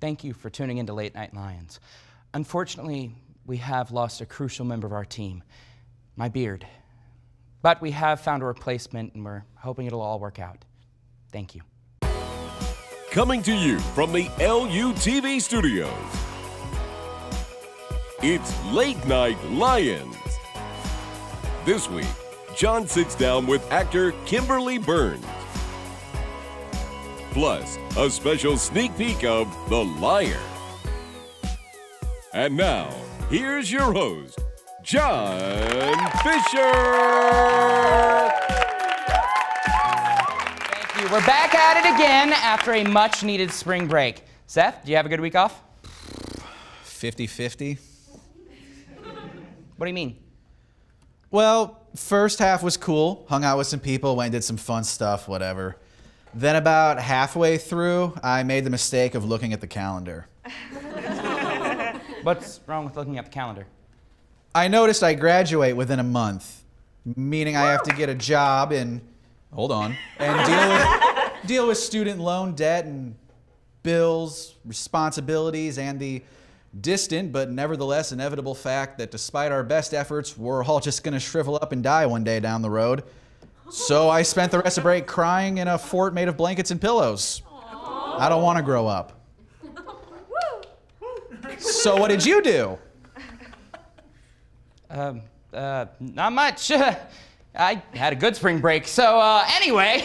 Thank you for tuning into Late Night Lions. Unfortunately, we have lost a crucial member of our team, my beard. But we have found a replacement, and we're hoping it'll all work out. Thank you. Coming to you from the LUTV studios, it's Late Night Lions. This week, Jon sits down with actor Kimberly Byrnes. Plus, a special sneak peek of The Liar. And now, here's your host, Jon Fisher. Thank you. We're back at it again after a much-needed spring break. Seth, do you have a good week off? 50-50. What do you mean? Well, first half was cool. Hung out with some people, went and did some fun stuff, whatever. Then about halfway through, I made the mistake of looking at the calendar. What's wrong with looking at the calendar? I noticed I graduate within a month, meaning I have to get a job and, deal with student loan debt and bills, responsibilities, and the distant but nevertheless inevitable fact that despite our best efforts, we're all just going to shrivel up and die one day down the road. So I spent the rest of break crying in a fort made of blankets and pillows. I don't want to grow up. So what did you do? Not much. I had a good spring break. So anyway,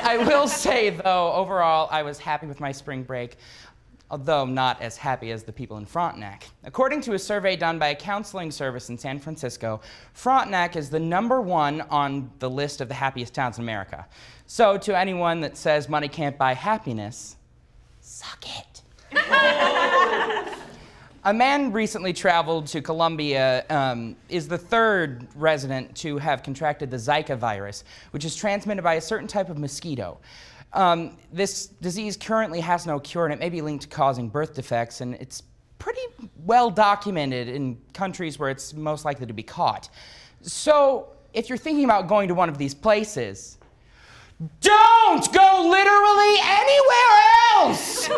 I will say though, overall, I was happy with my spring break, although not as happy as the people in Frontenac. According to a survey done by a counseling service in San Francisco, Frontenac is the #1 on the list of the happiest towns in America. So to anyone that says money can't buy happiness, suck it. A man recently traveled to Colombia, is the third resident to have contracted the Zika virus, which is transmitted by a certain type of mosquito. This disease currently has no cure, and it may be linked to causing birth defects, and it's pretty well documented in countries where it's most likely to be caught. So if you're thinking about going to one of these places, don't go literally anywhere else!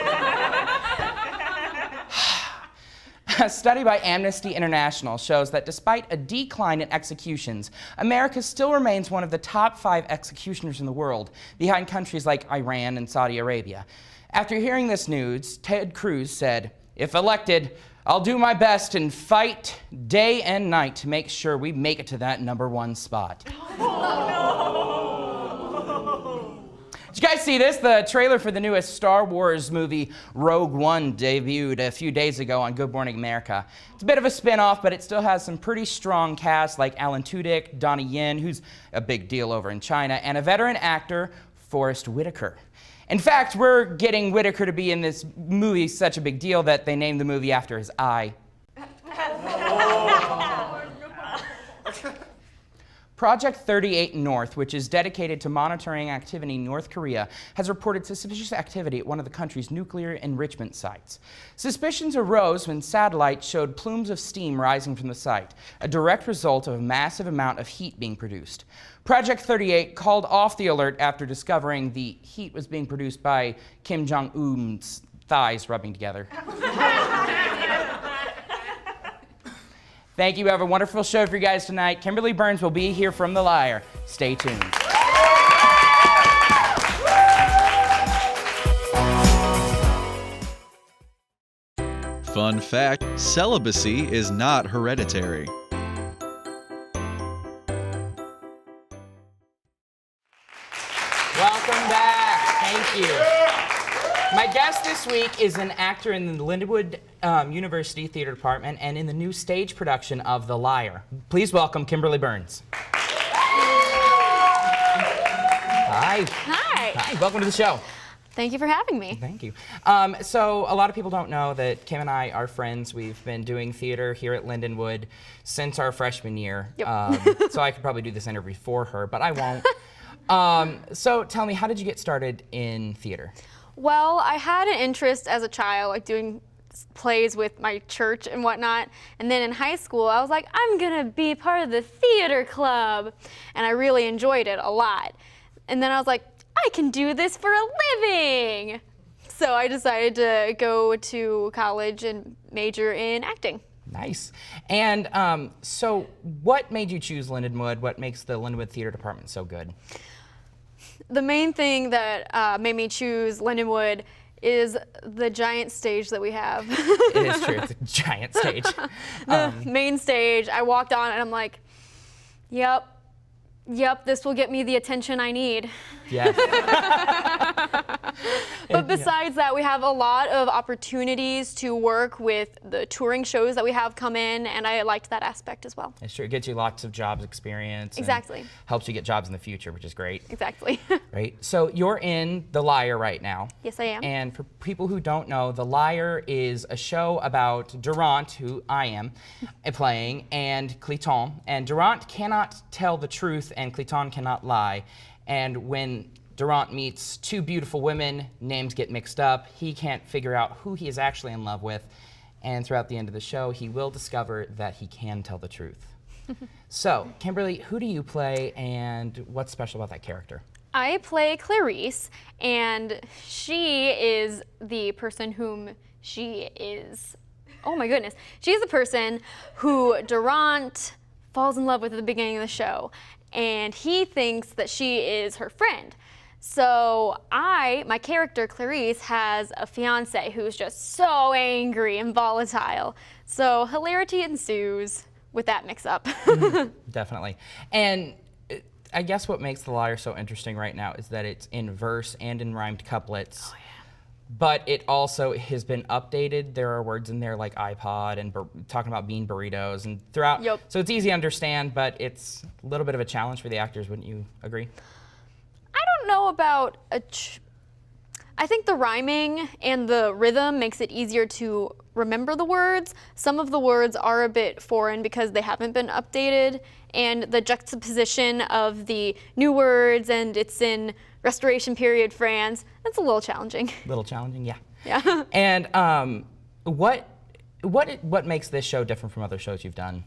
A study by Amnesty International shows that despite a decline in executions, America still remains one of the top 5 executioners in the world, behind countries like Iran and Saudi Arabia. After hearing this news, Ted Cruz said, "If elected, I'll do my best and fight day and night to make sure we make it to that #1 spot." Did you guys see this? The trailer for the newest Star Wars movie, Rogue One, debuted a few days ago on Good Morning America. It's a bit of a spin-off, but it still has some pretty strong casts like Alan Tudyk, Donnie Yen, who's a big deal over in China, and a veteran actor, Forrest Whitaker. In fact, we're getting Whitaker to be in this movie such a big deal that they named the movie after his eye. Project 38 North, which is dedicated to monitoring activity in North Korea, has reported suspicious activity at one of the country's nuclear enrichment sites. Suspicions arose when satellites showed plumes of steam rising from the site, a direct result of a massive amount of heat being produced. Project 38 called off the alert after discovering the heat was being produced by Kim Jong-un's thighs rubbing together. Thank you. We have a wonderful show for you guys tonight. Kimberly Byrnes will be here from The Liar. Stay tuned. Fun fact, celibacy is not hereditary. Welcome back. Thank you. My guest this week is an actor in the Lindenwood University Theater Department and in the new stage production of The Liar. Please welcome Kimberly Byrnes. Hi. Hi. Hi. Welcome to the show. Thank you for having me. Thank you. So a lot of people don't know that Kim and I are friends. We've been doing theater here at Lindenwood since our freshman year. Yep. So I could probably do this interview for her, but I won't. So tell me, how did you get started in theater? Well, I had an interest as a child, like doing plays with my church and whatnot. And then in high school, I was like, I'm gonna be part of the theater club. And I really enjoyed it a lot. And then I was like, I can do this for a living. So I decided to go to college and major in acting. Nice. And so what made you choose Lindenwood? What makes the Lindenwood Theater Department so good? The main thing that made me choose Lindenwood is the giant stage that we have. It is true. It's a giant stage. The main stage, I walked on and I'm like, yep, this will get me the attention I need. Yes. But besides that, we have a lot of opportunities to work with the touring shows that we have come in, and I liked that aspect as well. It's true. It gets you lots of jobs experience. Exactly. And helps you get jobs in the future, which is great. Exactly. Right. So you're in The Liar right now. Yes, I am. And for people who don't know, The Liar is a show about Durant, who I am playing, and Clayton. And Durant cannot tell the truth, and Clayton cannot lie. And when Durant meets two beautiful women, names get mixed up. He can't figure out who he is actually in love with. And throughout the end of the show, he will discover that he can tell the truth. So, Kimberly, who do you play, and what's special about that character? I play Clarice, and she is the person whom she is. Oh my goodness. She's the person who Durant falls in love with at the beginning of the show, and he thinks that she is her friend. So my character Clarice has a fiance who's just so angry and volatile. So hilarity ensues with that mix-up. Definitely. And I guess what makes The Liar so interesting right now is that it's in verse and in rhymed couplets. Oh, yeah. But it also has been updated. There are words in there like iPod and talking about bean burritos and throughout. Yep. So it's easy to understand, but it's a little bit of a challenge for the actors, wouldn't you agree? I don't know about I think the rhyming and the rhythm makes it easier to remember the words. Some of the words are a bit foreign because they haven't been updated, and the juxtaposition of the new words, and it's in Restoration period France, that's a little challenging. A little challenging, yeah. Yeah. And what makes this show different from other shows you've done?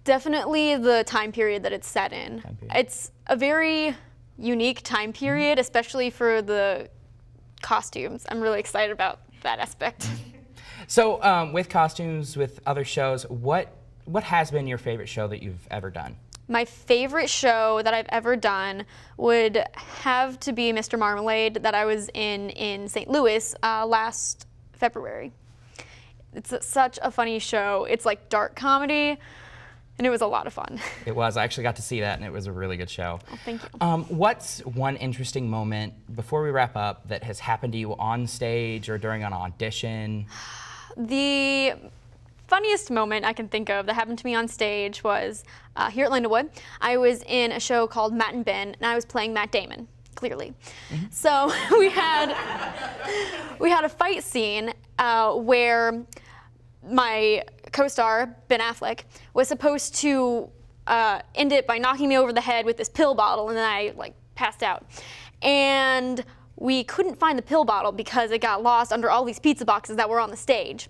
Definitely the time period that it's set in. It's a very unique time period, especially for the costumes. I'm really excited about that aspect. So with costumes, with other shows, what has been your favorite show that you've ever done? My favorite show that I've ever done would have to be Mr. Marmalade that I was in St. Louis last February. It's such a funny show. It's like dark comedy, and it was a lot of fun. It was. I actually got to see that, and it was a really good show. Oh, thank you. What's one interesting moment, before we wrap up, that has happened to you on stage or during an audition? The funniest moment I can think of that happened to me on stage was here at Lindenwood. I was in a show called Matt and Ben, and I was playing Matt Damon, clearly. Mm-hmm. So we had a fight scene where my co-star, Ben Affleck, was supposed to end it by knocking me over the head with this pill bottle, and then I passed out. And we couldn't find the pill bottle because it got lost under all these pizza boxes that were on the stage.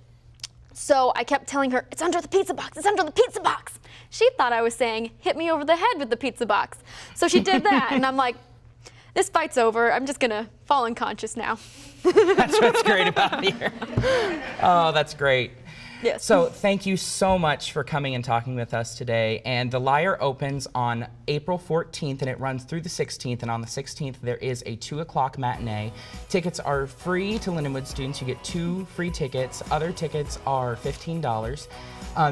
So I kept telling her, it's under the pizza box, it's under the pizza box. She thought I was saying, hit me over the head with the pizza box. So she did that, and I'm like, this fight's over, I'm just gonna fall unconscious now. That's what's great about here. Oh, that's great. Yes. So thank you so much for coming and talking with us today. And The Liar opens on April 14th, and it runs through the 16th. And on the 16th, there is a 2 o'clock matinee. Tickets are free to Lindenwood students. You get 2 free tickets. Other tickets are $15.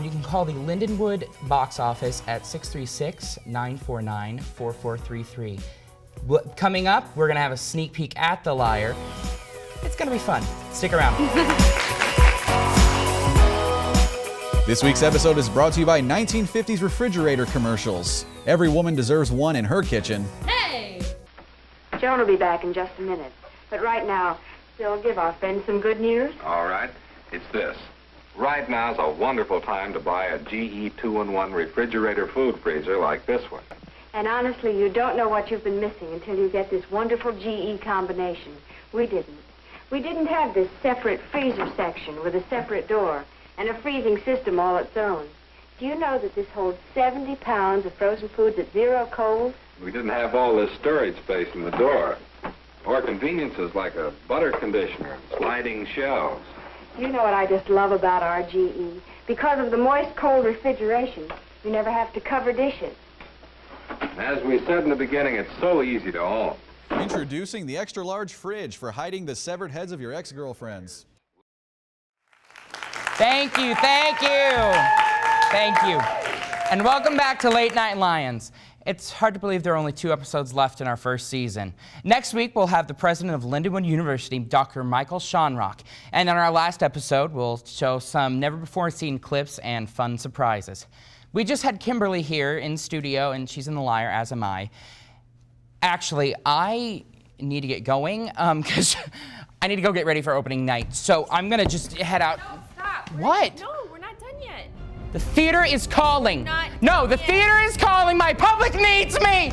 You can call the Lindenwood box office at 636-949-4433. Coming up, we're going to have a sneak peek at The Liar. It's going to be fun. Stick around. This week's episode is brought to you by 1950s refrigerator commercials. Every woman deserves one in her kitchen. Hey! Joan will be back in just a minute. But right now, Phil, give our friend some good news. All right. It's this. Right now's a wonderful time to buy a GE 2-in-1 refrigerator food freezer like this one. And honestly, you don't know what you've been missing until you get this wonderful GE combination. We didn't. We didn't have this separate freezer section with a separate door and a freezing system all its own. Do you know that this holds 70 pounds of frozen foods at 0 cold? We didn't have all this storage space in the door. Or conveniences like a butter conditioner, sliding shelves. You know what I just love about our GE? Because of the moist, cold refrigeration, you never have to cover dishes. As we said in the beginning, it's so easy to own. Introducing the extra-large fridge for hiding the severed heads of your ex-girlfriends. Thank you, thank you, thank you. And welcome back to Late Night Lions. It's hard to believe there are only 2 episodes left in our first season. Next week, we'll have the president of Lindenwood University, Dr. Michael Schonrock. And in our last episode, we'll show some never-before-seen clips and fun surprises. We just had Kimberly here in studio, and she's in the Liar, as am I. Actually, I need to get going, because I need to go get ready for opening night. So I'm going to just head out. No, stop. What? No, we're not done yet. The theater is calling. Not No, the yet. theater is calling. My public needs me.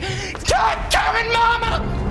God damn it, Mama!